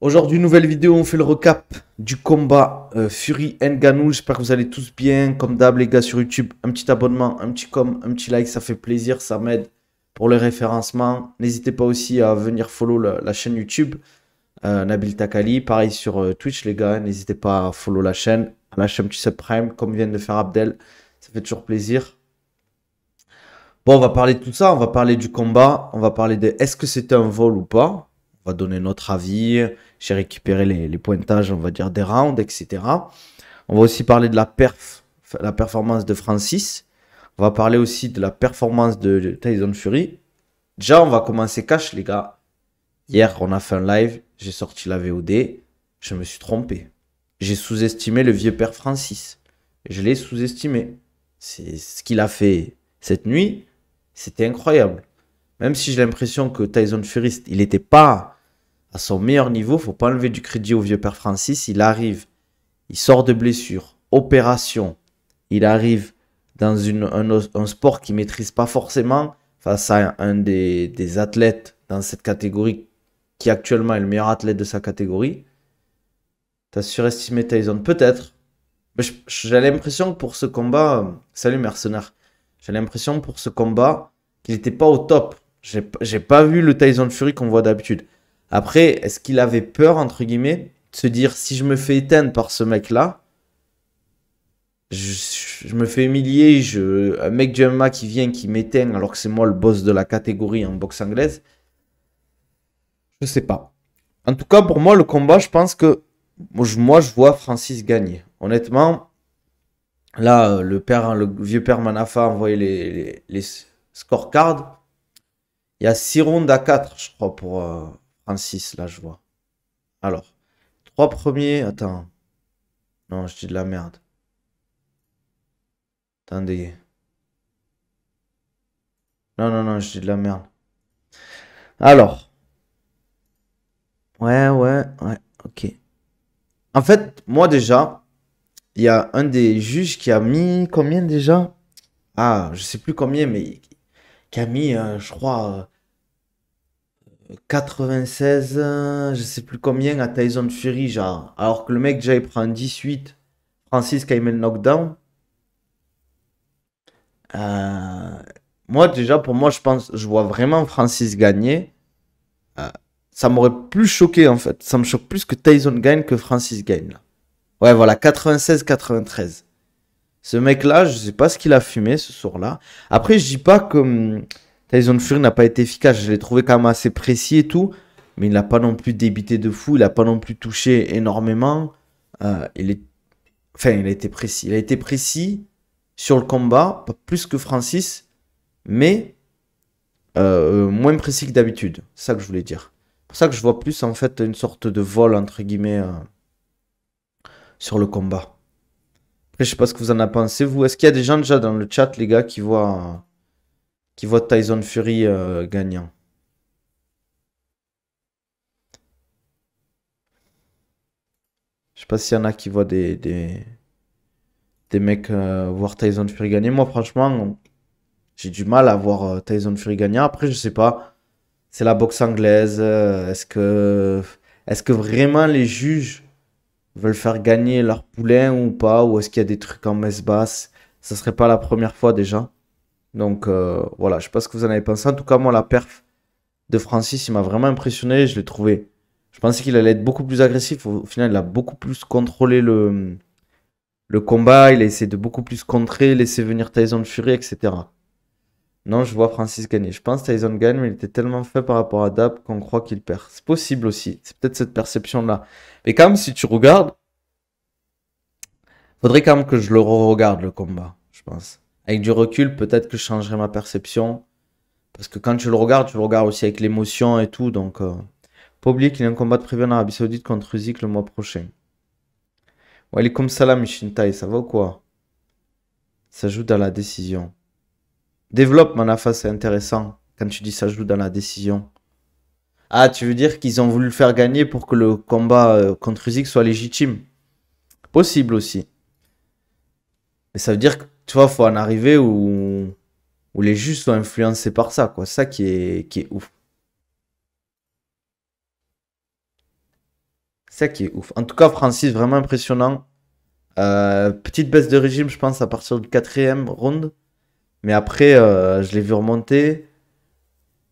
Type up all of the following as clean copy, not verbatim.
Aujourd'hui, nouvelle vidéo, on fait le recap du combat Fury Ngannou. J'espère que vous allez tous bien. Comme d'hab, les gars, sur YouTube, un petit abonnement, un petit un petit like, ça fait plaisir, ça m'aide pour le référencement. N'hésitez pas aussi à venir follow la chaîne YouTube Nabil Takali. Pareil sur Twitch, les gars, n'hésitez pas à follow la chaîne, à lâcher un petit subprime, comme vient de faire Abdel. Ça fait toujours plaisir. Bon, on va parler de tout ça, on va parler du combat, on va parler de est-ce que c'était un vol ou pas. On va donner notre avis. J'ai récupéré les pointages, on va dire, des rounds, etc. On va aussi parler de la performance de Francis. On va parler aussi de la performance de Tyson Fury. Déjà, on va commencer cash, les gars. Hier, on a fait un live, j'ai sorti la VOD. Je me suis trompé. J'ai sous-estimé le vieux père Francis. Je l'ai sous-estimé. C'est ce qu'il a fait cette nuit. C'était incroyable. Même si j'ai l'impression que Tyson Fury, il n'était pas à son meilleur niveau, faut pas enlever du crédit au vieux père Francis. Il arrive, il sort de blessure, opération. Il arrive dans un sport qu'il maîtrise pas forcément face à un des athlètes dans cette catégorie qui actuellement est le meilleur athlète de sa catégorie. T'as surestimé Tyson, peut-être. Mais j'ai l'impression que pour ce combat, salut mercenaire, j'ai l'impression pour ce combat qu'il n'était pas au top. J'ai pas vu le Tyson Fury qu'on voit d'habitude. Après, est-ce qu'il avait peur, entre guillemets, de se dire si je me fais éteindre par ce mec-là, je me fais humilier, un mec du MMA qui vient, qui m'éteint alors que c'est moi le boss de la catégorie en boxe anglaise. Je sais pas. En tout cas, pour moi, le combat, je pense que moi, je vois Francis gagner. Honnêtement, là, le vieux père Manafa a envoyé les scorecards. Il y a 6 rounds à 4, je crois, pour Francis, là, je vois. Alors, 3 premiers... Attends. Non, je dis de la merde. Attendez. Non, non, non, je dis de la merde. Alors. Ouais, ok. En fait, moi, déjà, il y a un des juges qui a mis combien déjà? Ah, je sais plus combien, mais qui a mis, je crois, 96, je sais plus combien à Tyson Fury, genre. Alors que le mec, déjà, il prend 18. Francis, quand il met le knockdown. Euh, Moi, déjà, pour moi, je pense, je vois vraiment Francis gagner. Euh, Ça m'aurait plus choqué, en fait. Ça me choque plus que Tyson gagne que Francis gagne, là. Ouais, voilà, 96-93. Ce mec-là, je sais pas ce qu'il a fumé ce soir-là. Après, je dis pas que Tyson Fury n'a pas été efficace. Je l'ai trouvé quand même assez précis et tout. Mais il n'a pas non plus débité de fou. Il n'a pas non plus touché énormément. Il est... Enfin, il a été précis. Il a été précis sur le combat, pas plus que Francis, mais moins précis que d'habitude. C'est ça que je voulais dire. C'est pour ça que je vois plus en fait une sorte de vol entre guillemets sur le combat. Après, je sais pas ce que vous en avez pensé, vous. Est-ce qu'il y a des gens déjà dans le chat, les gars, qui voient Tyson Fury gagnant? Je sais pas s'il y en a qui voient des mecs voir Tyson Fury gagner. Moi, franchement, j'ai du mal à voir Tyson Fury gagnant. Après, je sais pas. C'est la boxe anglaise. Est-ce que vraiment les juges veulent faire gagner leur poulain ou pas? Ou est-ce qu'il y a des trucs en messe basse? Ça serait pas la première fois déjà. Donc voilà, je sais pas ce que vous en avez pensé. En tout cas, moi, la perf de Francis, il m'a vraiment impressionné. Je l'ai trouvé. Je pensais qu'il allait être beaucoup plus agressif. Au final, il a beaucoup plus contrôlé le combat. Il a essayé de beaucoup plus contrer, laisser venir Tyson Fury, etc. Non, je vois Francis gagner. Je pense que Tyson gagne, mais il était tellement fait par rapport à Dab qu'on croit qu'il perd. C'est possible aussi. C'est peut-être cette perception-là. Mais quand même, si tu regardes, faudrait quand même que je le re-regarde, le combat, je pense. Avec du recul, peut-être que je changerai ma perception. Parce que quand tu le regardes aussi avec l'émotion et tout. Donc, pas oublier qu'il y a un combat de prévu en Arabie Saoudite contre Usyk le mois prochain. Walaikum salam, Ishintai, ça va ou quoi? Ça joue dans la décision. Développe, Manafa, c'est intéressant. Quand tu dis ça joue dans la décision. Ah, tu veux dire qu'ils ont voulu le faire gagner pour que le combat contre Usyk soit légitime? Possible aussi. Mais ça veut dire que, tu vois, faut en arriver où les juges sont influencés par ça, quoi. C'est ça qui est ouf. ça qui est ouf. En tout cas, Francis, vraiment impressionnant. Petite baisse de régime, je pense, à partir du 4e round. Mais après, je l'ai vu remonter.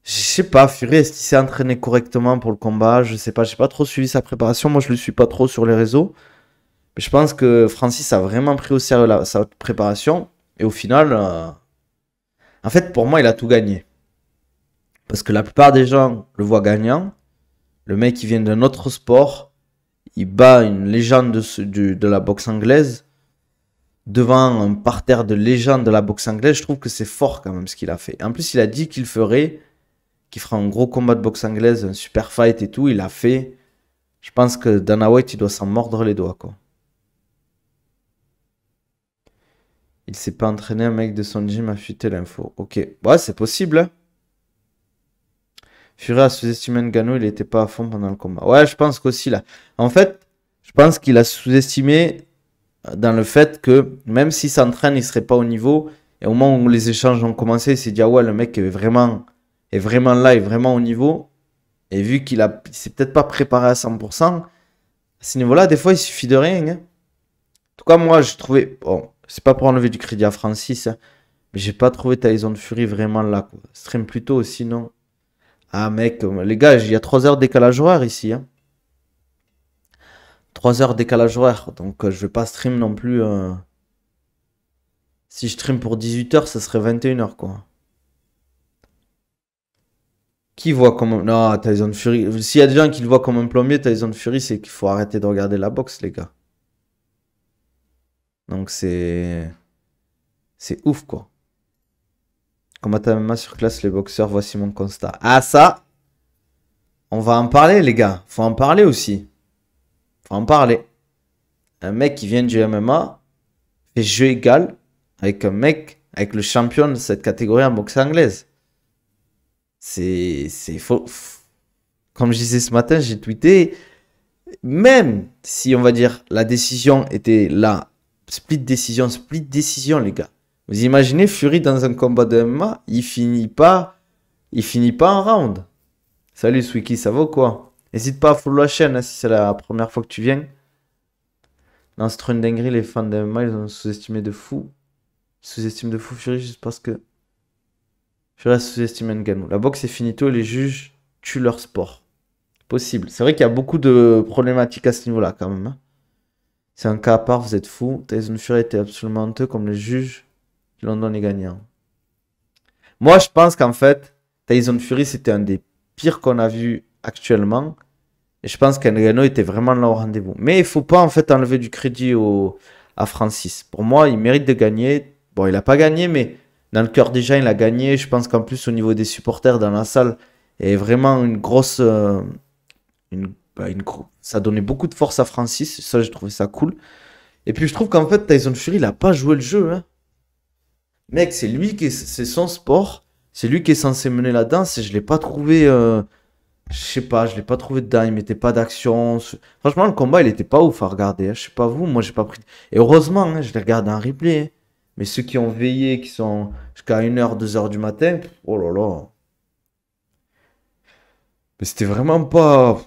Je sais pas, Fury, est-ce qu'il s'est entraîné correctement pour le combat? Je sais pas, j'ai pas trop suivi sa préparation. Moi, je le suis pas trop sur les réseaux. Mais je pense que Francis a vraiment pris au sérieux sa préparation. Et au final, en fait, pour moi, il a tout gagné. Parce que la plupart des gens le voient gagnant. Le mec, il vient d'un autre sport. Il bat une légende de la boxe anglaise. Devant un parterre de légendes de la boxe anglaise, je trouve que c'est fort quand même ce qu'il a fait. En plus, il a dit qu'il ferait, qu'il fera un gros combat de boxe anglaise, un super fight et tout. Il a fait. Je pense que Dana White, il doit s'en mordre les doigts, quoi. Il s'est pas entraîné, un mec de son gym a fuité l'info. Ok. Ouais, c'est possible, hein. Fury a sous-estimé Ngannou, il était pas à fond pendant le combat. Ouais, je pense qu'aussi là. En fait, je pense qu'il a sous-estimé dans le fait que même s'il s'entraîne, il serait pas au niveau. Et au moment où les échanges ont commencé, il s'est dit ah ouais, le mec est vraiment là, est vraiment au niveau. Et vu il s'est peut-être pas préparé à 100%, à ce niveau-là, des fois, il suffit de rien, hein. En tout cas, moi, j'ai trouvé. Bon, c'est pas pour enlever du crédit à Francis, hein, mais j'ai pas trouvé Tyson Fury vraiment là, quoi. Stream plutôt, sinon. Ah, mec, les gars, il y a 3 heures de décalage horaire ici, hein. 3 heures de décalage horaire. Donc, je vais pas stream non plus. Si je stream pour 18 heures, ça serait 21 heures, quoi. Qui voit comme un... Non, Tyson Fury. S'il y a des gens qui le voient comme un plombier, Tyson Fury, c'est qu'il faut arrêter de regarder la boxe, les gars. Donc, c'est. C'est ouf, quoi. Combat MMA sur classe, les boxeurs, voici mon constat. Ah, ça, on va en parler, les gars. Faut en parler aussi. Faut en parler. Un mec qui vient du MMA fait jeu égal avec un mec, avec le champion de cette catégorie en boxe anglaise. C'est faux. Comme je disais ce matin, j'ai tweeté. Même si, on va dire, la décision était là. Split décision, les gars. Vous imaginez Fury dans un combat de MMA, il finit pas en round. Salut Swiki, ça va ou quoi? N'hésite pas à follow la chaîne, hein, si c'est la première fois que tu viens. Dans ce trône dinguerie, les fans de MMA, ils ont sous-estimé de fou. Ils sous-estiment de fou Fury juste parce que Fury a sous-estimé Ngannou. La boxe est finito et les juges tuent leur sport. Possible. C'est vrai qu'il y a beaucoup de problématiques à ce niveau-là quand même, hein. C'est un cas à part, vous êtes fous. Tyson Fury était absolument honteux comme les juges qui l'ont donné gagnant. Moi, je pense qu'en fait, Tyson Fury, c'était un des pires qu'on a vu actuellement. Et je pense qu'Ngannou était vraiment là au rendez-vous. Mais il ne faut pas en fait enlever du crédit à Francis. Pour moi, il mérite de gagner. Bon, il n'a pas gagné, mais dans le cœur des gens, il a gagné. Je pense qu'en plus, au niveau des supporters dans la salle, il y a vraiment une grosse... ça donnait beaucoup de force à Francis. Ça, j'ai trouvé ça cool. Et puis, je trouve qu'en fait, Tyson Fury, il n'a pas joué le jeu, hein. Mec, c'est son sport. C'est lui qui est censé mener la danse. Et je l'ai pas trouvé... je sais pas, je l'ai pas trouvé dedans. Il mettait pas d'action. Franchement, le combat, il était pas ouf à regarder, hein. Je sais pas vous, moi, j'ai pas pris... Et heureusement, hein, je l'ai regardé en replay, hein. Mais ceux qui ont veillé, qui sont jusqu'à 1h, 2h du matin, oh là là. Mais c'était vraiment pas...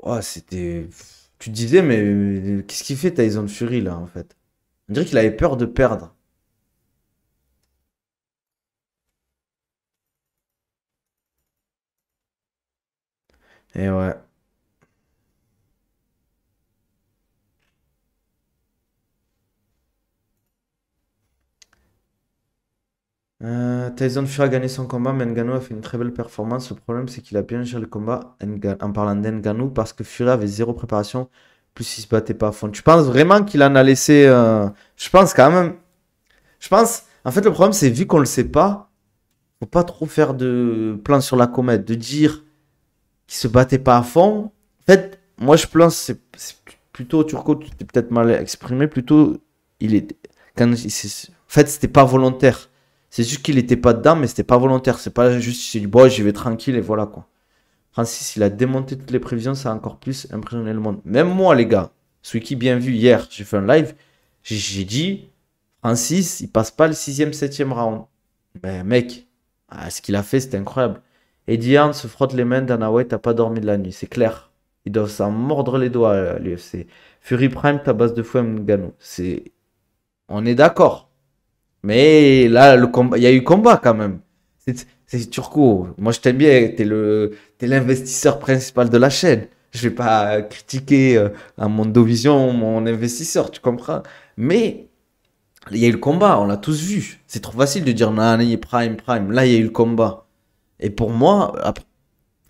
Ouais, c'était... Tu te disais, mais qu'est-ce qu'il fait Tyson Fury, là, en fait? On dirait qu'il avait peur de perdre. Et ouais. Tyson Fury a gagné son combat, mais Ngannou a fait une très belle performance. Le problème, c'est qu'il a bien géré le combat en parlant d'Ngannou parce que Fury avait zéro préparation, plus il se battait pas à fond. Tu penses vraiment qu'il en a laissé Je pense quand même. Je pense. En fait, le problème, c'est vu qu'on le sait pas, faut pas trop faire de plan sur la comète, de dire qu'il se battait pas à fond. En fait, moi, je pense c'est plutôt Turco, tu t'es peut-être mal exprimé. Plutôt, il est quand en fait, c'était pas volontaire. C'est juste qu'il était pas dedans, mais c'était pas volontaire. C'est pas juste, il s'est dit, bon, j'y vais tranquille et voilà quoi. Francis, il a démonté toutes les prévisions, ça a encore plus impressionné le monde. Même moi, les gars, celui qui bien vu hier, j'ai fait un live, j'ai dit, Francis, il passe pas le 6e, 7e round. Ben, mec, ce qu'il a fait, c'était incroyable. Eddie Hearn se frotte les mains, Dana White, t'as pas dormi de la nuit, c'est clair. Ils doivent s'en mordre les doigts à l'UFC. Fury Prime, ta base de fou Ngannou. On est d'accord. Mais là, il y a eu combat quand même. C'est Turco. Moi, je t'aime bien. T'es l'investisseur principal de la chaîne. Je vais pas critiquer à Mondovision mon investisseur, tu comprends? Mais il y a eu le combat, on l'a tous vu. C'est trop facile de dire Nani, Prime, Prime. Là, il y a eu le combat. Et pour moi,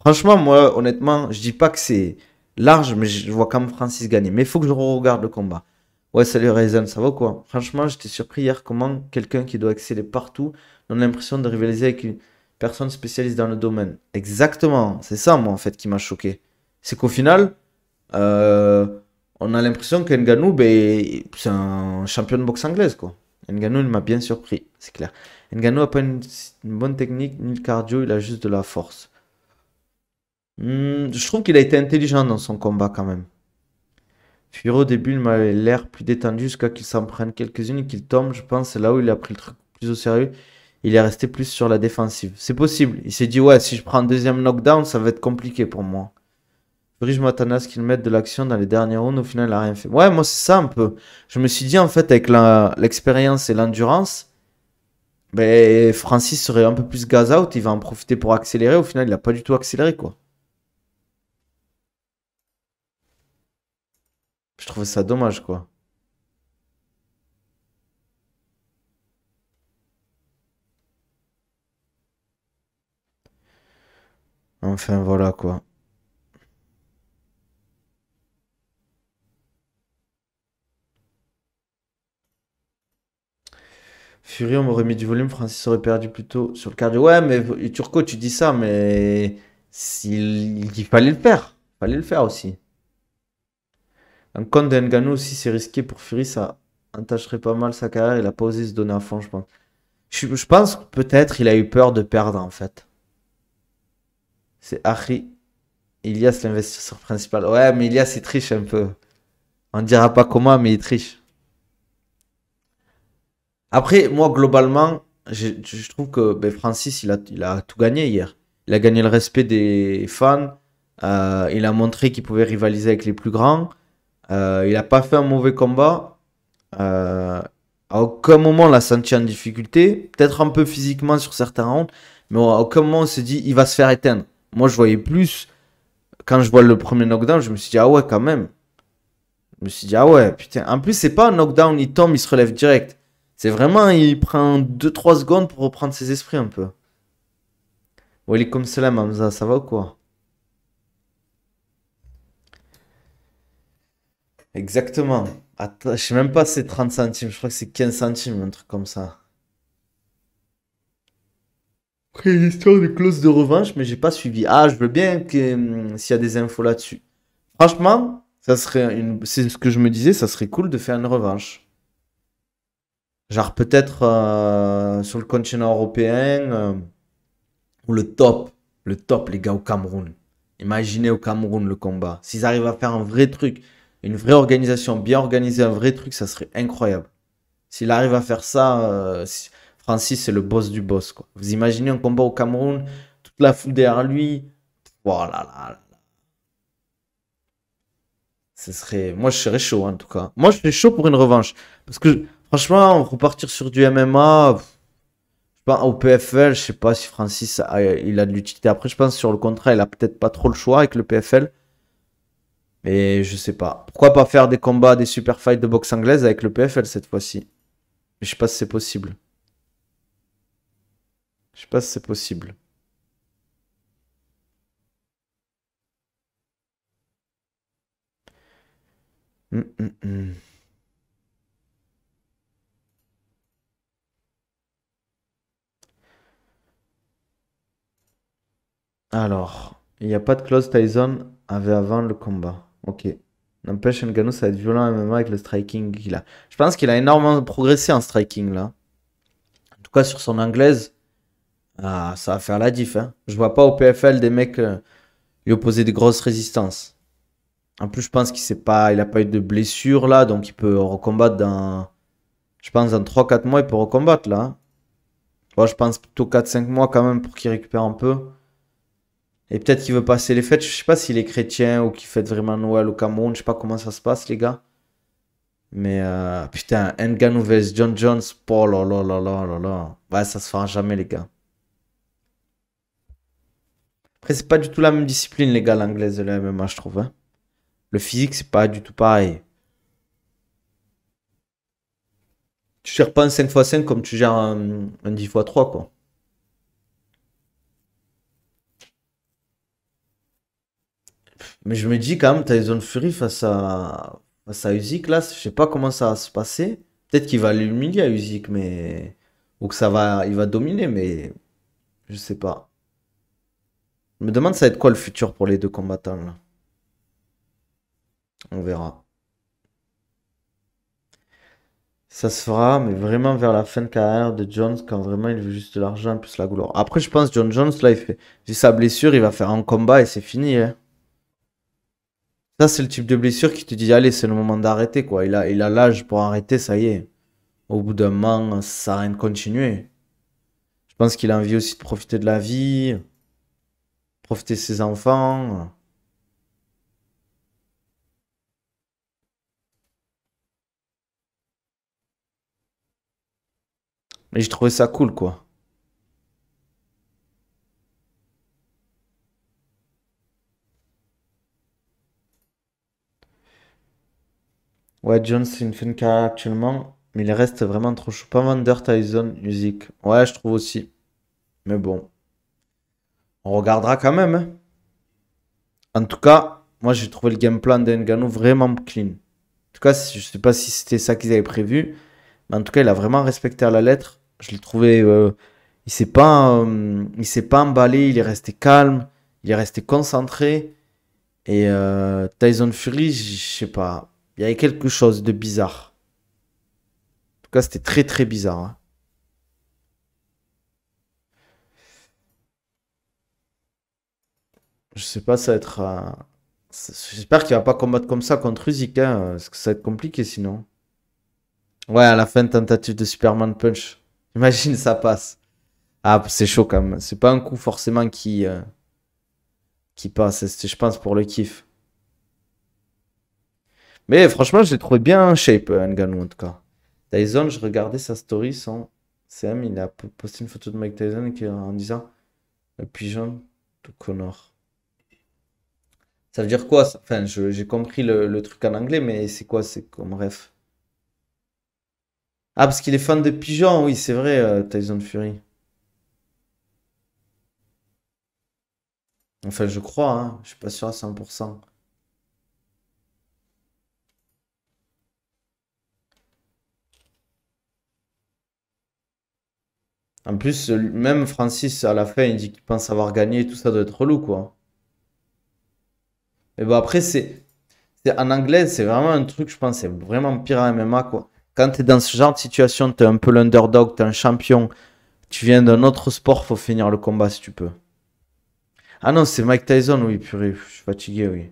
franchement, moi, honnêtement, je dis pas que c'est large, mais je vois quand même Francis gagner. Mais il faut que je regarde le combat. Ouais, salut Ryzen, ça va quoi? Franchement, j'étais surpris hier comment quelqu'un qui doit exceller partout donne l'impression de rivaliser avec une personne spécialiste dans le domaine. Exactement, c'est ça, moi, en fait, qui m'a choqué. C'est qu'au final, euh, on a l'impression qu'Ngannou, ben, c'est un champion de boxe anglaise, quoi. Ngannou, il m'a bien surpris, c'est clair. Ngannou a pas une bonne technique, ni le cardio, il a juste de la force. Je trouve qu'il a été intelligent dans son combat quand même. Fury au début, il m'a l'air plus détendu jusqu'à qu'il s'en prenne quelques-unes et qu'il tombe. Je pense c'est là où il a pris le truc plus au sérieux. Il est resté plus sur la défensive. C'est possible. Il s'est dit, ouais, si je prends un deuxième knockdown, ça va être compliqué pour moi. Fury, je m'attendais à ce qu'il mette de l'action dans les derniers rounds. Au final, il n'a rien fait. Ouais, moi, c'est ça un peu. Je me suis dit, en fait, avec l'expérience et l'endurance, ben, Francis serait un peu plus gaz out. Il va en profiter pour accélérer. Au final, il n'a pas du tout accéléré, quoi. Je trouvais ça dommage, quoi. Enfin, voilà, quoi. Fury, on m'aurait mis du volume, Francis aurait perdu plus tôt sur le cardio. Ouais, mais Turco, tu dis ça, mais il fallait le faire. Il fallait le faire aussi. Un compte de Ngannou aussi, c'est risqué pour Fury, ça entacherait pas mal sa carrière. Il a pas osé se donner à fond, je pense. Je pense que peut-être il a eu peur de perdre, en fait. C'est Harry. Ilias, l'investisseur principal. Ouais, mais Ilias, il triche un peu. On dira pas comment, mais il triche. Après, moi, globalement, je trouve que ben, Francis, il a tout gagné hier. Il a gagné le respect des fans. Il a montré qu'il pouvait rivaliser avec les plus grands. Il n'a pas fait un mauvais combat. Euh, à aucun moment, on l'a senti en difficulté. Peut-être un peu physiquement sur certains rounds. Mais à aucun moment, on s'est dit, il va se faire éteindre. Moi, je voyais plus. Quand je vois le premier knockdown, je me suis dit, ah ouais, quand même. Je me suis dit, ah ouais, putain. En plus, c'est pas un knockdown, il tombe, il se relève direct. C'est vraiment, il prend 2 3 secondes pour reprendre ses esprits un peu. Walaikum salam, Hamza, ça va ou quoi? Exactement. Attends, je sais même pas si c'est 30 centimes, je crois que c'est 15 centimes, un truc comme ça. Après, une histoire de clause de revanche, mais j'ai pas suivi. Ah, je veux bien que s'il y a des infos là-dessus. Franchement, c'est ce que je me disais, ça serait cool de faire une revanche. Genre peut-être sur le continent européen. Ou le top, les gars, au Cameroun. Imaginez au Cameroun le combat. S'ils arrivent à faire un vrai truc, une vraie organisation, bien organisée, un vrai truc, ça serait incroyable. S'il arrive à faire ça, Francis, c'est le boss du boss, quoi. Vous imaginez un combat au Cameroun, toute la foule derrière lui. Voilà, là, ce serait. Moi, je serais chaud, en tout cas. Moi, je serais chaud pour une revanche. Parce que, franchement, repartir sur du MMA. Au PFL, je sais pas si Francis il a de l'utilité. Après, je pense sur le contrat, il a peut-être pas trop le choix avec le PFL. Mais je sais pas. Pourquoi pas faire des combats, des super fights de boxe anglaise avec le PFL cette fois-ci? Je sais pas si c'est possible. Je sais pas si c'est possible. Hum. Alors, il n'y a pas de clause Tyson avait avant le combat. Ok. N'empêche, Ngannou, ça va être violent MMA avec le striking qu'il a. Je pense qu'il a énormément progressé en striking là. En tout cas, sur son anglaise, ça va faire la diff, hein. Je vois pas au PFL des mecs lui opposer des grosses résistances. En plus, je pense il a pas eu de blessure là, donc il peut recombattre je pense dans 3 4 mois, il peut recombattre là, hein. Bon, je pense plutôt 4 5 mois quand même pour qu'il récupère un peu. Et peut-être qu'il veut passer les fêtes. Je sais pas s'il est chrétien ou qu'il fête vraiment Noël au Cameroun. Je sais pas comment ça se passe, les gars. Mais putain, Ngannou vs John Jones. Oh là là là là là là. Ouais, ça se fera jamais, les gars. Après, c'est pas du tout la même discipline, les gars, l'anglaise de la MMA, je trouve, hein. Le physique, c'est pas du tout pareil. Tu gères pas un 5x5 comme tu gères un 10x3, quoi. Mais je me dis quand même, Tyson Fury face à Usyk, là, je sais pas comment ça va se passer. Peut-être qu'il va l'humilier à Usyk, mais... Ou que il va dominer, mais je sais pas. Je me demande ça va être quoi le futur pour les deux combattants, là. On verra. Ça se fera, mais vraiment vers la fin de carrière de Jones, quand vraiment il veut juste de l'argent plus la gloire. Après, je pense John Jones, là, vu sa blessure, il va faire un combat et c'est fini, hein. Ça, c'est le type de blessure qui te dit, allez, c'est le moment d'arrêter, quoi. Il a l'âge pour arrêter, ça y est. Au bout d'un moment, ça sert à rien de continuer. Je pense qu'il a envie aussi de profiter de la vie, profiter de ses enfants. Mais j'ai trouvé ça cool, quoi. Ouais, Jones, c'est une fin de carrière actuellement, mais il reste vraiment trop chaud. Pas vendeur Tyson, musique. Ouais, je trouve aussi. Mais bon, on regardera quand même, hein. En tout cas, moi, j'ai trouvé le game plan d'Ngannou vraiment clean. En tout cas, je sais pas si c'était ça qu'ils avaient prévu, mais en tout cas, il a vraiment respecté à la lettre. Je l'ai trouvé. Il s'est pas emballé, il est resté calme, il est resté concentré. Et Tyson Fury, je sais pas, il y avait quelque chose de bizarre. En tout cas, c'était très très bizarre, hein. Je sais pas, ça va être. J'espère qu'il va pas combattre comme ça contre Usyk, hein, parce que ça va être compliqué sinon. Ouais, à la fin, tentative de Superman Punch. Imagine, ça passe. Ah, c'est chaud quand même. C'est pas un coup forcément qui passe. C'était, je pense, pour le kiff. Mais franchement, je l'ai trouvé bien en shape, Ngannou, en tout cas. Tyson, je regardais sa story, son CM, il a posté une photo de Mike Tyson en disant le pigeon de Connor. Ça veut dire quoi ça? Enfin, j'ai compris le truc en anglais, mais c'est quoi? C'est comme ref. Ah, parce qu'il est fan de pigeons, oui, c'est vrai, Tyson Fury. Enfin, je crois, hein, je suis pas sûr à 100%. En plus, même Francis, à la fin, il dit qu'il pense avoir gagné, tout ça doit être relou, quoi. Mais bon, après, en anglais, c'est vraiment un truc, je pense, c'est vraiment pire en MMA, quoi. Quand t'es dans ce genre de situation, t'es un peu l'underdog, t'es un champion, tu viens d'un autre sport, faut finir le combat si tu peux. Ah non, c'est Mike Tyson, oui, purée, je suis fatigué, oui.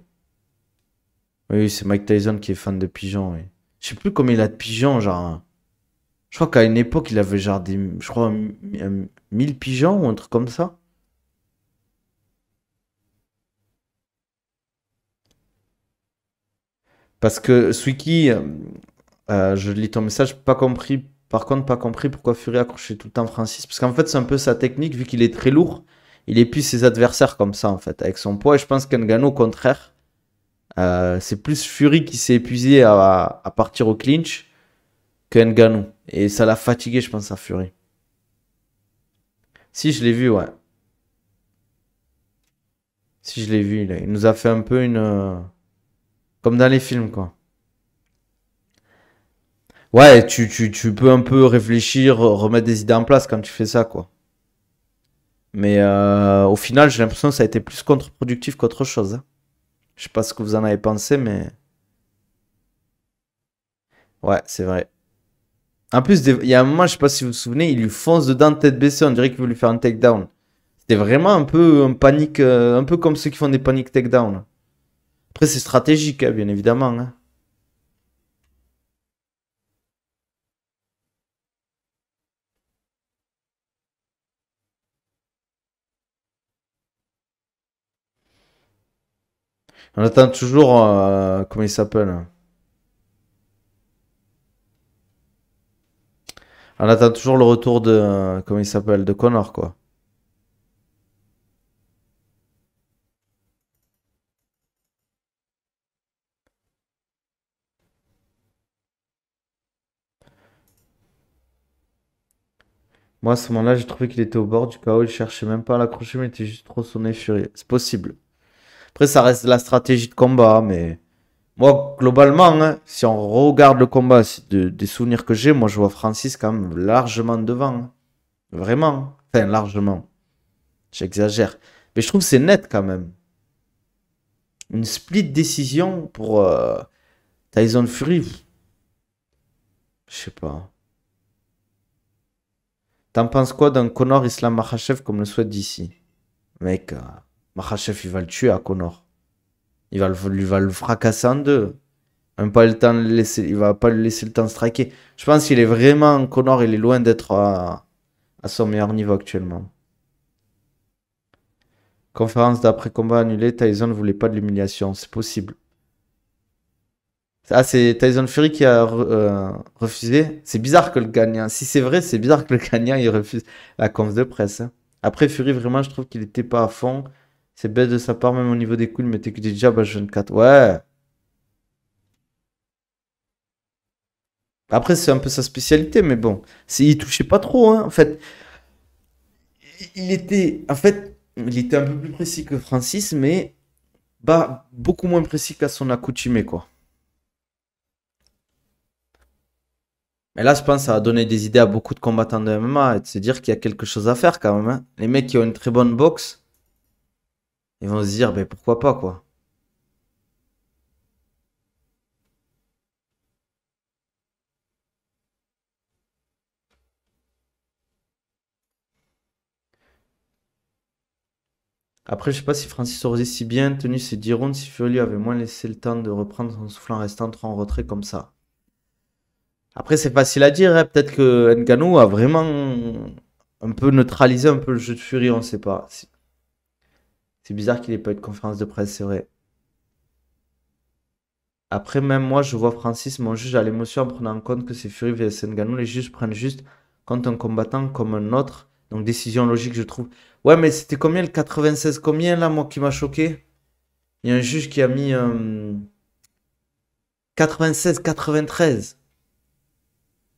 Oui, oui, c'est Mike Tyson qui est fan de pigeons, oui. Je sais plus combien il a de pigeons, genre, hein. Je crois qu'à une époque, il avait genre je crois, 1000 pigeons ou un truc comme ça. Parce que Swiki, je lis ton message, pas compris. Par contre, pas compris pourquoi Fury accrochait tout le temps Francis. Parce qu'en fait, c'est un peu sa technique, vu qu'il est très lourd. Il épuise ses adversaires comme ça, en fait, avec son poids. Et je pense qu'Ngannou, au contraire, c'est plus Fury qui s'est épuisé à partir au clinch que Ngannou. Et ça l'a fatigué, je pense, à Fury. Si, je l'ai vu, ouais. Si, je l'ai vu. Il nous a fait un peu une. Comme dans les films, quoi. Ouais, tu peux un peu réfléchir, remettre des idées en place quand tu fais ça, quoi. Mais au final, j'ai l'impression que ça a été plus contre-productif qu'autre chose, hein. Je sais pas ce que vous en avez pensé, mais ouais, c'est vrai. En plus, il y a un moment, je sais pas si vous vous souvenez, il lui fonce dedans tête baissée, on dirait qu'il veut lui faire un takedown. C'était vraiment un peu un panique, un peu comme ceux qui font des paniques takedown. Après, c'est stratégique, hein, bien évidemment, hein. On attend toujours, comment il s'appelle? On attend toujours le retour de, comment il s'appelle? De Connor, quoi. Moi, à ce moment-là, j'ai trouvé qu'il était au bord du chaos. Il cherchait même pas à l'accrocher, mais il était juste trop sonné furieux. C'est possible. Après, ça reste la stratégie de combat, mais moi, globalement, hein, si on regarde le combat des souvenirs que j'ai, moi, je vois Francis quand même largement devant, hein. Vraiment. Enfin, largement. J'exagère. Mais je trouve que c'est net quand même. Une split décision pour Tyson Fury, je sais pas. T'en penses quoi d'un Conor Islam Makhachev comme le souhaite d'ici? Mec, Makhachev, il va le tuer à Conor. Il va le fracasser en deux. Même pas le temps de le laisser, il va pas lui laisser le temps de striker. Je pense qu'il est vraiment, Conor, il est loin d'être à son meilleur niveau actuellement. Conférence d'après-combat annulée, Tyson ne voulait pas de l'humiliation. C'est possible. Ah, c'est Tyson Fury qui a refusé. C'est bizarre que le gagnant. Si c'est vrai, c'est bizarre que le gagnant il refuse la conf de presse, hein. Après, Fury, vraiment, je trouve qu'il était pas à fond. C'est bête de sa part, même au niveau des coups, il mettait que des jabs à 24. Ouais. Après, c'est un peu sa spécialité, mais bon. Il touchait pas trop, hein. En fait, il était un peu plus précis que Francis, mais bah, beaucoup moins précis qu'à son accoutumé, quoi. Mais là, je pense que ça va donner des idées à beaucoup de combattants de MMA et de se dire qu'il y a quelque chose à faire quand même, hein. Les mecs qui ont une très bonne boxe, ils vont se dire, ben pourquoi pas, quoi. Après, je sais pas si Francis aurait si bien tenu ses 10 rounds si Fury lui avait moins laissé le temps de reprendre son souffle en restant trop en retrait comme ça. Après, c'est facile à dire, hein. Peut-être que Ngannou a vraiment un peu neutralisé un peu le jeu de Fury, on sait pas. C'est bizarre qu'il ait pas eu de conférence de presse, c'est vrai. Après, même moi, je vois Francis, mon juge, à l'émotion en prenant en compte que c'est Fury vs Ngannou. Les juges prennent juste compte un combattant comme un autre. Donc, décision logique, je trouve. Ouais, mais c'était combien le 96? Combien là, moi, qui m'a choqué? Il y a un juge qui a mis 96-93.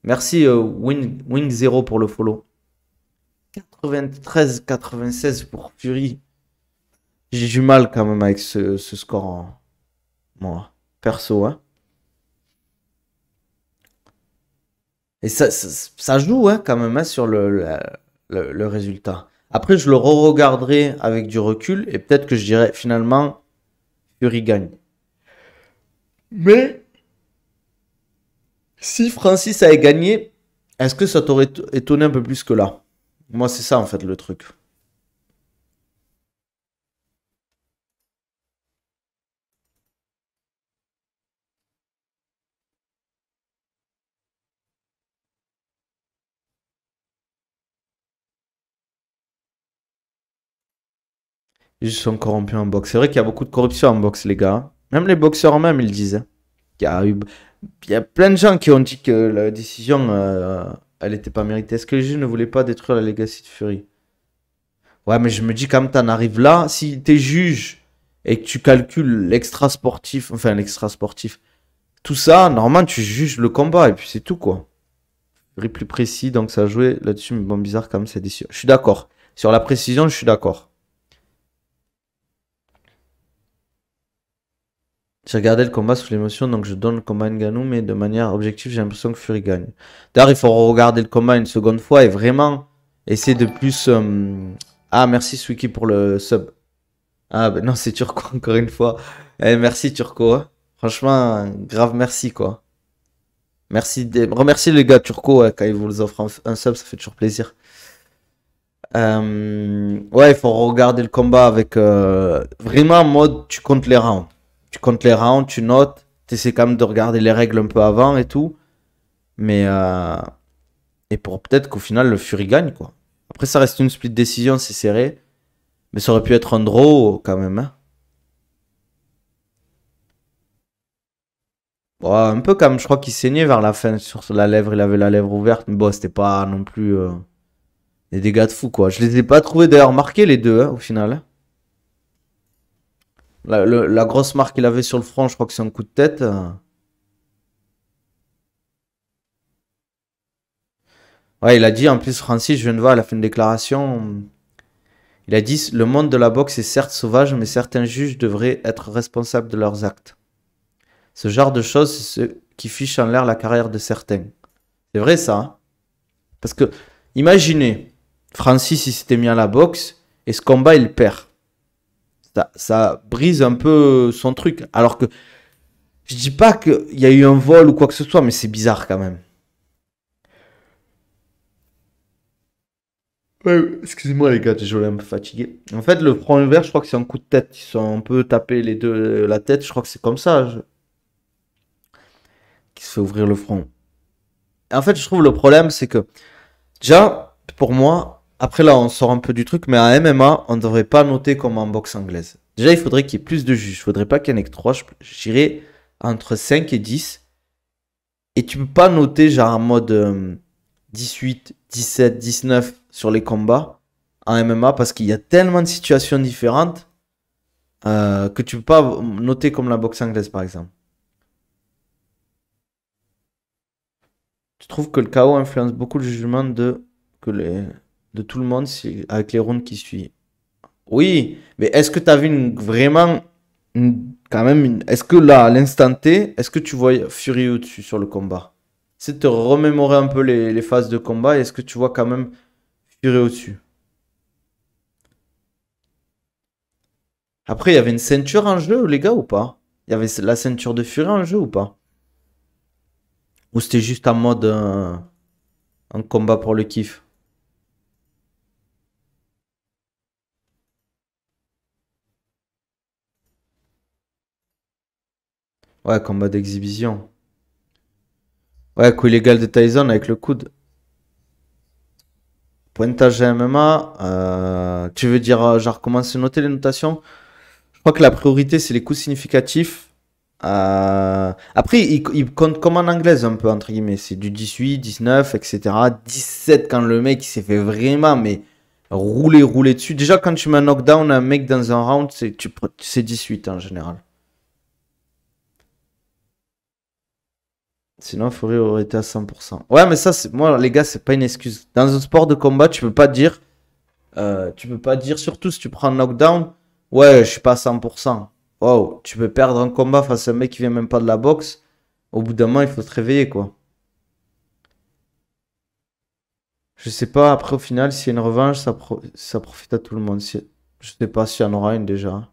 Merci, Wing 0 pour le follow. 93-96 pour Fury. J'ai du mal quand même avec ce score, moi, perso, hein. Et ça joue, hein, quand même, hein, sur le résultat. Après, je le re-regarderai avec du recul et peut-être que je dirais finalement Fury gagne. Mais si Francis avait gagné, est-ce que ça t'aurait étonné un peu plus que là? Moi, c'est ça en fait le truc. Ils sont corrompus en boxe. C'est vrai qu'il y a beaucoup de corruption en boxe, les gars. Même les boxeurs eux-mêmes, ils le disaient. Il y a plein de gens qui ont dit que la décision, elle n'était pas méritée. Est-ce que les juges ne voulaient pas détruire la legacy de Fury? Ouais, mais je me dis quand t'en arrives là, si t'es juge et que tu calcules l'extra sportif, enfin l'extra sportif, tout ça, normalement tu juges le combat et puis c'est tout quoi. Fury plus précis, donc ça a joué là-dessus, mais bon, bizarre quand même cette décision. Je suis d'accord. Sur la précision, je suis d'accord. J'ai regardé le combat sous l'émotion, donc je donne le combat à Ngannou, mais de manière objective, j'ai l'impression que Fury gagne. D'ailleurs, il faut regarder le combat une seconde fois et vraiment essayer de plus. Ah, merci Swiki pour le sub. Ah, ben non, c'est Turco encore une fois. Eh, merci Turco, hein. Franchement, grave merci quoi. Merci, remerciez les gars Turco, quand ils vous offrent un sub, ça fait toujours plaisir. Ouais, il faut regarder le combat avec vraiment en mode tu comptes les rounds. Tu comptes les rounds, tu notes, tu essaies quand même de regarder les règles un peu avant et tout. Mais et pour peut-être qu'au final le Fury gagne quoi. Après ça reste une split décision, c'est serré. Mais ça aurait pu être un draw quand même, hein. Ouais, un peu comme je crois qu'il saignait vers la fin sur la lèvre, il avait la lèvre ouverte, mais bon, c'était pas non plus des dégâts de fou quoi. Je les ai pas trouvés d'ailleurs marqués les deux hein, au final, hein. La grosse marque qu'il avait sur le front, je crois que c'est un coup de tête. Ouais, il a dit en plus, Francis, je viens de voir, il a fait une déclaration. Il a dit le monde de la boxe est certes sauvage, mais certains juges devraient être responsables de leurs actes. Ce genre de choses, c'est ce qui fiche en l'air la carrière de certains. C'est vrai ça, hein. Parce que, imaginez, Francis, il s'était mis à la boxe et ce combat, il perd. Ça brise un peu son truc. Alors que, je dis pas qu'il y a eu un vol ou quoi que ce soit, mais c'est bizarre quand même. Ouais, excusez-moi les gars, désolé, un peu fatigué. En fait, le front ouvert, je crois que c'est un coup de tête. Ils sont un peu tapés les deux la tête. Je crois que c'est comme ça qui se fait ouvrir le front. En fait, je trouve le problème, c'est que déjà, pour moi, après là, on sort un peu du truc, mais en MMA, on ne devrait pas noter comme en boxe anglaise. Déjà, il faudrait qu'il y ait plus de juges. Il faudrait pas qu'il y en ait que 3. Je dirais entre 5 et 10. Et tu peux pas noter genre en mode 18, 17, 19 sur les combats en MMA parce qu'il y a tellement de situations différentes que tu peux pas noter comme la boxe anglaise par exemple. Tu trouves que le KO influence beaucoup le jugement de tout le monde avec les rounds qui suivent? Oui, mais est-ce que tu as vu vraiment quand même est-ce que là, à l'instant T, est-ce que tu vois Fury au-dessus sur le combat? C'est de te remémorer un peu les phases de combat et est-ce que tu vois quand même Fury au-dessus? Après, il y avait une ceinture en jeu, les gars, ou pas? Il y avait la ceinture de Fury en jeu ou pas? Ou c'était juste en mode un combat pour le kiff? Ouais, combat d'exhibition. Ouais, coup illégal de Tyson avec le coude. Pointage MMA, tu veux dire, genre, comment se noter les notations? Je crois que la priorité, c'est les coups significatifs. Après, il compte comme en anglaise, un peu, entre guillemets. C'est du 18, 19, etc. 17 quand le mec il s'est fait vraiment, mais rouler dessus. Déjà, quand tu mets un knockdown à un mec dans un round, c'est 18 en général. Sinon, Fury aurait été à 100%. Ouais, mais ça, moi, les gars, c'est pas une excuse. Dans un sport de combat, tu peux pas dire, surtout si tu prends un knockdown, ouais, je suis pas à 100%. Wow, tu peux perdre un combat face à un mec qui vient même pas de la boxe. Au bout d'un moment, il faut se réveiller, quoi. Je sais pas, après, au final, s'il y a une revanche, ça profite à tout le monde. Je sais pas s'il y en aura une déjà.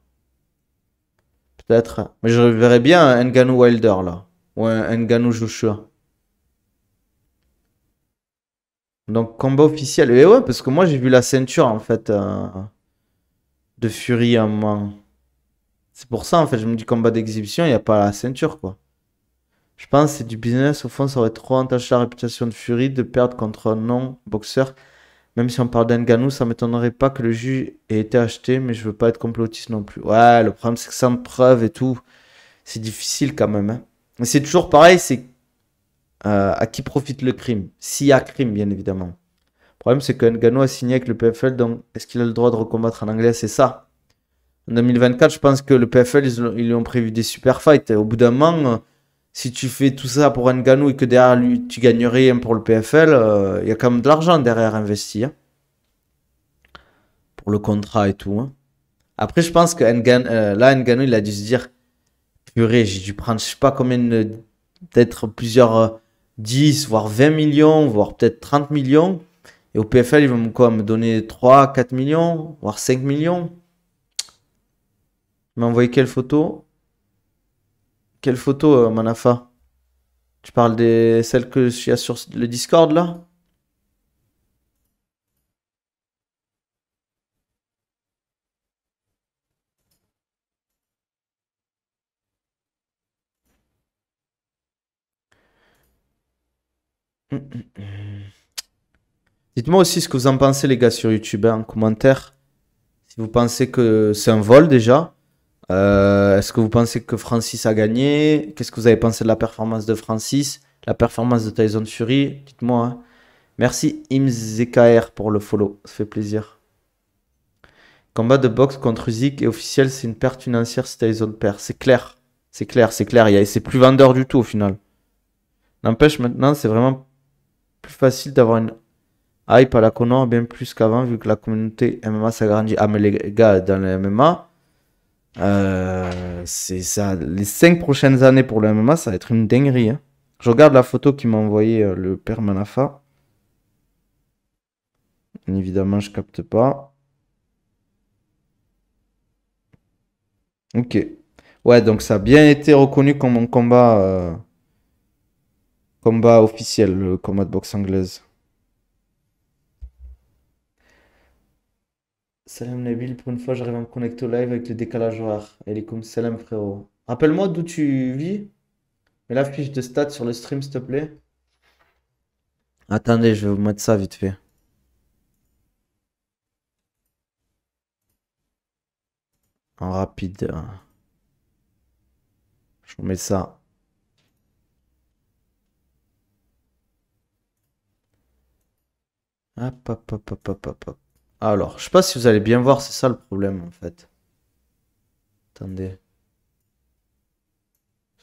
Peut-être. Mais je verrais bien un Ngannou Wilder, là. Ou un Ngannou Joshua. Donc, combat officiel. Et ouais, parce que moi, j'ai vu la ceinture, en fait, de Fury à un moment. C'est pour ça, en fait, je me dis combat d'exhibition, il n'y a pas la ceinture, quoi. Je pense que c'est du business. Au fond, ça aurait trop entaché la réputation de Fury de perdre contre un non-boxeur. Même si on parle d'Ngannou, ça m'étonnerait pas que le juge ait été acheté, mais je veux pas être complotiste non plus. Ouais, le problème, c'est que sans preuve et tout, c'est difficile quand même, hein. Mais c'est toujours pareil, c'est à qui profite le crime. S'il y a crime, bien évidemment. Le problème, c'est que Ngannou a signé avec le PFL, donc est-ce qu'il a le droit de recombattre en anglais? C'est ça. En 2024, je pense que le PFL, ils lui ont prévu des super fights. Et au bout d'un moment, si tu fais tout ça pour Ngannou et que derrière lui, tu gagnes rien pour le PFL, il y a quand même de l'argent derrière investi, hein, pour le contrat et tout, hein. Après, je pense que là, Ngannou, il a dû se dire, purée, j'ai dû prendre, je sais pas combien, peut-être plusieurs 10, voire 20 millions, voire peut-être 30 millions. Et au PFL, ils vont quoi, me donner 3, 4 millions, voire 5 millions. Il m'a envoyé quelle photo? Quelle photo, Manafa? Tu parles des celles que je suis sur le Discord là? Hum, hum, hum. Dites-moi aussi ce que vous en pensez, les gars, sur YouTube, hein, en commentaire. Si vous pensez que c'est un vol déjà. Est-ce que vous pensez que Francis a gagné? Qu'est-ce que vous avez pensé de la performance de Francis? La performance de Tyson Fury? Dites-moi, hein. Merci ImZKR pour le follow. Ça fait plaisir. Combat de boxe contre Usyk est officiel, c'est une perte financière si Tyson perd. C'est clair. C'est clair, c'est clair. C'est plus vendeur du tout au final. N'empêche, maintenant, c'est vraiment plus facile d'avoir une hype à la Conor, bien plus qu'avant, vu que la communauté MMA s'agrandit. Ah, mais les gars, dans le MMA, c'est ça. Les 5 prochaines années pour le MMA, ça va être une dinguerie, hein. Je regarde la photo qu'il m'a envoyé le père Manafa. Évidemment, je capte pas. Ok. Ouais, donc ça a bien été reconnu comme un combat officiel, le combat de boxe anglaise. Salam Nabil, pour une fois, j'arrive à me connecter au live avec le décalage horaire. Alaikum salam, frérot. Rappelle-moi d'où tu vis. Mets la fiche de stats sur le stream, s'il te plaît. Attendez, je vais vous mettre ça vite fait. En rapide. Je vous mets ça. Hop, hop, hop, hop, hop, hop, hop. Alors, je sais pas si vous allez bien voir, c'est ça le problème en fait. Attendez.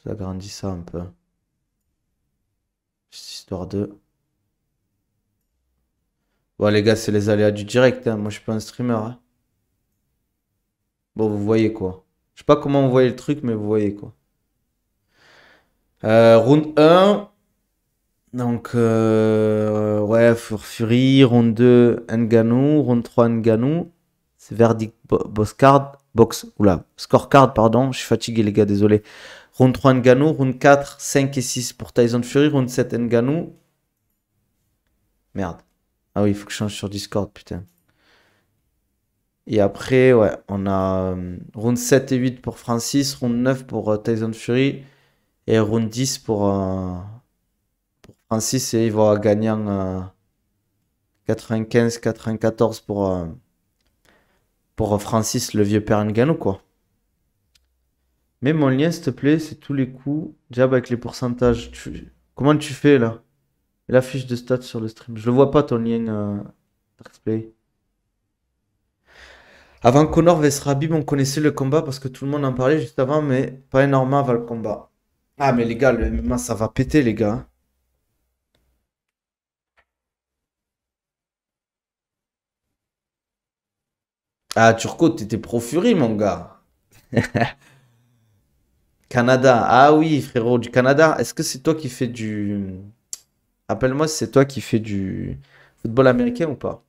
J'agrandis ça un peu. Juste histoire de. Bon, les gars, c'est les aléas du direct, hein. Moi, je suis pas un streamer, hein. Bon, vous voyez quoi. Je sais pas comment vous voyez le truc, mais vous voyez quoi. Round 1. Donc, ouais, Fury. Round 2, Ngannou. Round 3, Ngannou. C'est verdict oula, scorecard, pardon. Je suis fatigué, les gars, désolé. Round 3, Ngannou. Round 4, 5 et 6 pour Tyson Fury. Round 7, Ngannou. Merde. Ah oui, il faut que je change sur Discord, putain. Et après, ouais, on a round 7 et 8 pour Francis, round 9 pour Tyson Fury et round 10 pour Francis et il va gagner en 95-94 pour Francis, le vieux père Ngannou, quoi. Mais mon lien, s'il te plaît, c'est tous les coups. Jab avec les pourcentages. Comment tu fais là? La fiche de stats sur le stream. Je le vois pas ton lien Darkplay. Avant Conor vs Khabib, on connaissait le combat parce que tout le monde en parlait juste avant, mais pas énormément avant le combat. Ah, mais les gars, le MMA, ça va péter, les gars. Ah, Turco, t'étais pro Fury, mon gars. Canada. Ah oui, frérot, du Canada. Est-ce que c'est toi qui fais du... Rappelle-moi si c'est toi qui fais du football américain ou pas?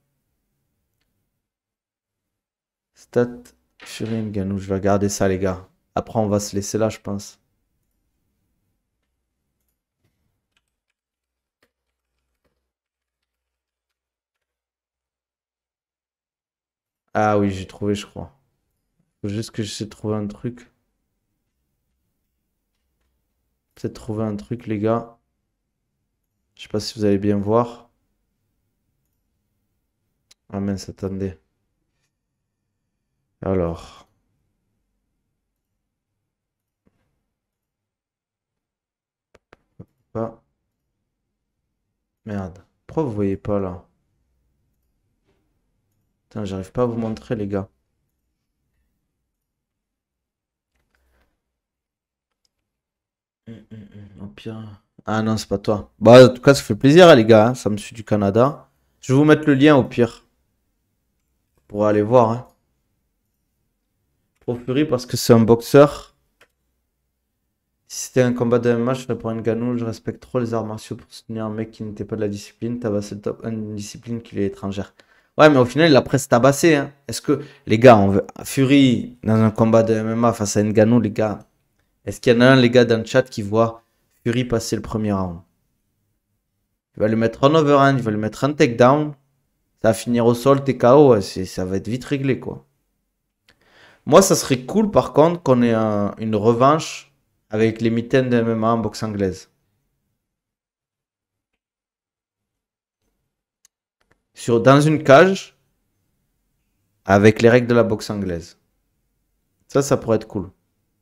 Stat Fury Ngannou. Je vais regarder ça, les gars. Après, on va se laisser là, je pense. Ah oui, j'ai trouvé, je crois. Faut juste que j'essaie de trouver un truc. Peut-être trouver un truc, les gars. Je sais pas si vous allez bien voir. Ah mince, attendez. Alors. Pas. Merde. Pourquoi vous voyez pas là? Putain, j'arrive pas à vous montrer, les gars. Au pire. Ah non, c'est pas toi. Bah, en tout cas, ça fait plaisir, hein, les gars, hein. Ça me suit du Canada. Je vais vous mettre le lien au pire. Pour aller voir, hein. Pro Fury parce que c'est un boxeur. Si c'était un combat de MMA, je ferais pour Ngannou. Je respecte trop les arts martiaux pour soutenir un mec qui n'était pas de la discipline. Tabasser le top 1 d'une discipline qui lui est étrangère. Ouais, mais au final, il a presque tabassé, hein. Est-ce que, les gars, on veut Fury dans un combat de MMA face à Ngannou, les gars? Est-ce qu'il y en a un, les gars, dans le chat qui voit Fury passer le premier round? Il va lui mettre un overhand, il va lui mettre un takedown. Ça va finir au sol, TKO, ouais, ça va être vite réglé, quoi. Moi, ça serait cool, par contre, qu'on ait une revanche avec les mitaines de MMA en boxe anglaise. Dans une cage, avec les règles de la boxe anglaise. Ça pourrait être cool.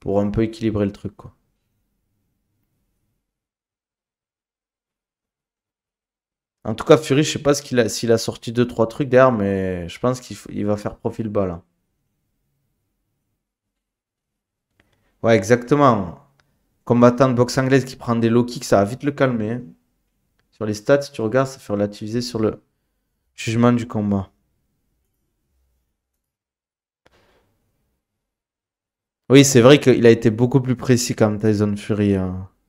Pour un peu équilibrer le truc, quoi. En tout cas, Fury, je sais pas s'il a sorti deux trois trucs derrière, mais je pense il va faire profil bas, là. Ouais, exactement. Combattant de boxe anglaise qui prend des low kicks, ça va vite le calmer, hein. Sur les stats, si tu regardes, ça fait relativiser sur le jugement du combat. Oui, c'est vrai qu'il a été beaucoup plus précis quand même, Tyson Fury,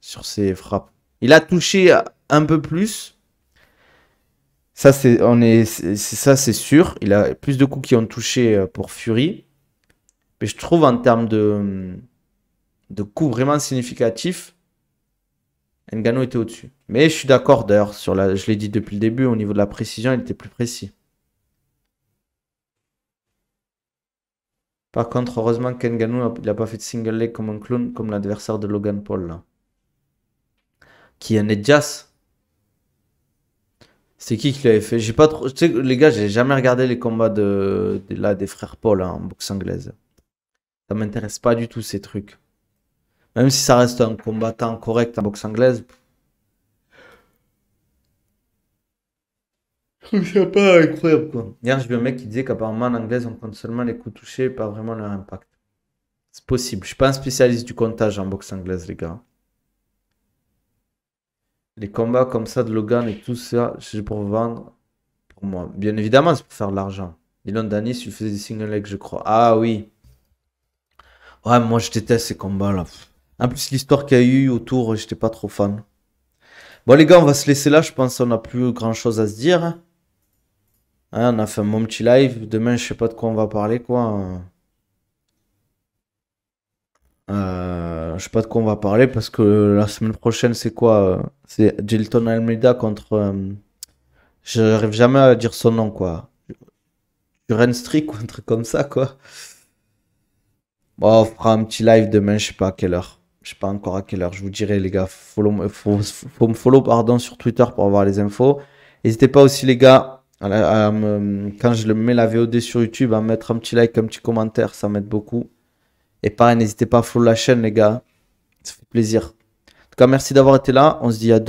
sur ses frappes. Il a touché un peu plus. Ça, ça, c'est sûr. Il a plus de coups qui ont touché pour Fury. Mais je trouve en termes de coups vraiment significatifs, Ngannou était au-dessus. Mais je suis d'accord d'ailleurs, je l'ai dit depuis le début, au niveau de la précision, il était plus précis. Par contre, heureusement qu'Ngannou, il n'a pas fait de single leg comme un clown, comme l'adversaire de Logan Paul, là. Qui est Ned Diaz. C'est qui l'avait fait? J'ai pas trop. Tu sais, les gars, j'ai jamais regardé les combats là, des frères Paul, hein, en boxe anglaise. Ça m'intéresse pas du tout, ces trucs. Même si ça reste un combattant correct en boxe anglaise. C'est pas incroyable, quoi. Hier, j'ai vu un mec qui disait qu'apparemment en anglaise, on compte seulement les coups touchés, pas vraiment leur impact. C'est possible. Je suis pas un spécialiste du comptage en boxe anglaise, les gars. Les combats comme ça de Logan et tout ça, c'est pour vendre. Pour moi. Bien évidemment, c'est pour faire de l'argent. Dylan Danis, il faisait des single legs, je crois. Ah oui. Ouais, moi je déteste ces combats-là. En plus, l'histoire qu'il y a eu autour, j'étais pas trop fan. Bon, les gars, on va se laisser là. Je pense qu'on n'a plus grand-chose à se dire, hein. On a fait un bon petit live. Demain, je sais pas de quoi on va parler, quoi. Je sais pas de quoi on va parler parce que la semaine prochaine, c'est quoi? C'est Jelton Almeida contre. Je n'arrive jamais à dire son nom, quoi. Streak ou un truc comme ça, quoi. Bon, on fera un petit live demain, je sais pas à quelle heure. Je sais pas encore à quelle heure. Je vous dirai, les gars. Faut me follow, pardon, sur Twitter pour avoir les infos. N'hésitez pas aussi, les gars, quand je mets la VOD sur YouTube, à mettre un petit like, un petit commentaire. Ça m'aide beaucoup. Et pareil, n'hésitez pas à follow la chaîne, les gars. Ça fait plaisir. En tout cas, merci d'avoir été là. On se dit à